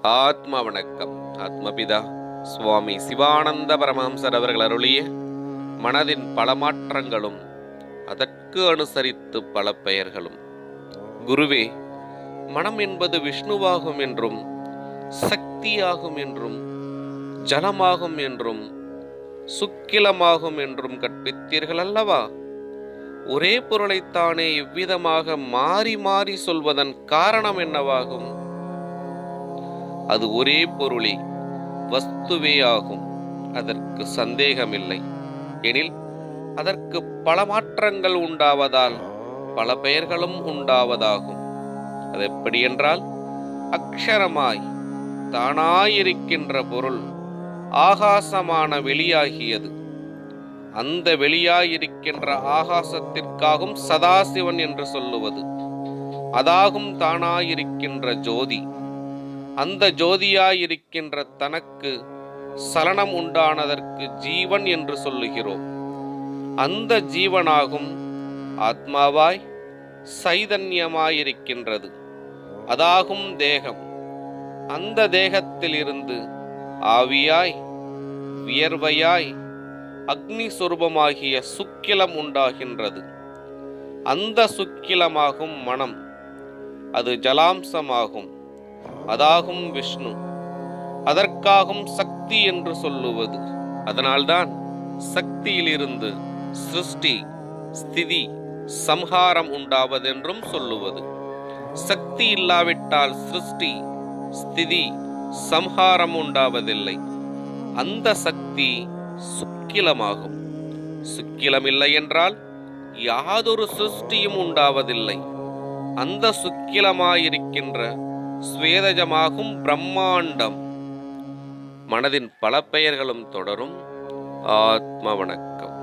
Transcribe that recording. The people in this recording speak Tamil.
ஆத்ம வணக்கம். ஆத்மபிதா சுவாமி சிவானந்த பரமஹம்சர் அவர்கள் அருளிய மனதின் பல மாற்றங்களும் அதற்கு அனுசரித்து பல பெயர்களும். குருவே, மனம் என்பது விஷ்ணுவாகும் என்றும் சக்தியாகும் என்றும் ஜலமாகும் என்றும் சுக்கிலமாகும் என்றும் கற்பித்தீர்கள் அல்லவா? ஒரே பொருளைத்தானே எவ்விதமாக மாறி மாறி சொல்வதன் காரணம் என்னவாகும்? அது ஒரே பொருளே, வஸ்துவே ஆகும். அதற்கு சந்தேகமில்லை. எனில் அதற்கு பல மாற்றங்கள் உண்டாவதால் பல பெயர்களும் உண்டாவதாகும். அது எப்படி என்றால், அக்ஷரமாய் தானாயிருக்கின்ற பொருள் ஆகாசமான வெளியாகியது. அந்த வெளியாயிருக்கின்ற ஆகாசத்திற்காகும் சதாசிவன் என்று சொல்லுவது. அதாகும் தானாயிருக்கின்ற ஜோதி. அந்த ஜோதியாயிருக்கின்ற தனக்கு சலனம் உண்டானதற்கு ஜீவன் என்று சொல்லுகிறோம். அந்த ஜீவனாகும் ஆத்மாவாய் சைதன்யமாயிருக்கின்றது. அதாகும் தேகம். அந்த தேகத்தில் இருந்து ஆவியாய் வியர்வையாய் அக்னி சொரூபமாகிய சுக்கிலம் உண்டாகின்றது. அந்த சுக்கிலமாகும் மனம். அது ஜலாம்சமாகும். அதாகும் விஷ்ணு. அதற்காகும் சக்தி என்று சொல்லுவது. அதனால்தான் சக்தியிலிருந்து சிருஷ்டி, ஸ்திதி, சம்ஹாரம் உண்டாவதென்றும் சொல்லுவது. சக்தி இல்லாவிட்டால் சிருஷ்டி, ஸ்திதி, சம்ஹாரம் உண்டாவதில்லை. அந்த சக்தி சுக்கிலமாகும். சுக்கிலம் இல்லை என்றால் யாதொரு சிருஷ்டியும் உண்டாவதில்லை. அந்த சுக்கிலமாயிருக்கின்ற ஸ்வேதஜமாகும் பிரம்மாண்டம். மனதின் பல பெயர்களும் தொடரும். ஆத்ம வணக்கம்.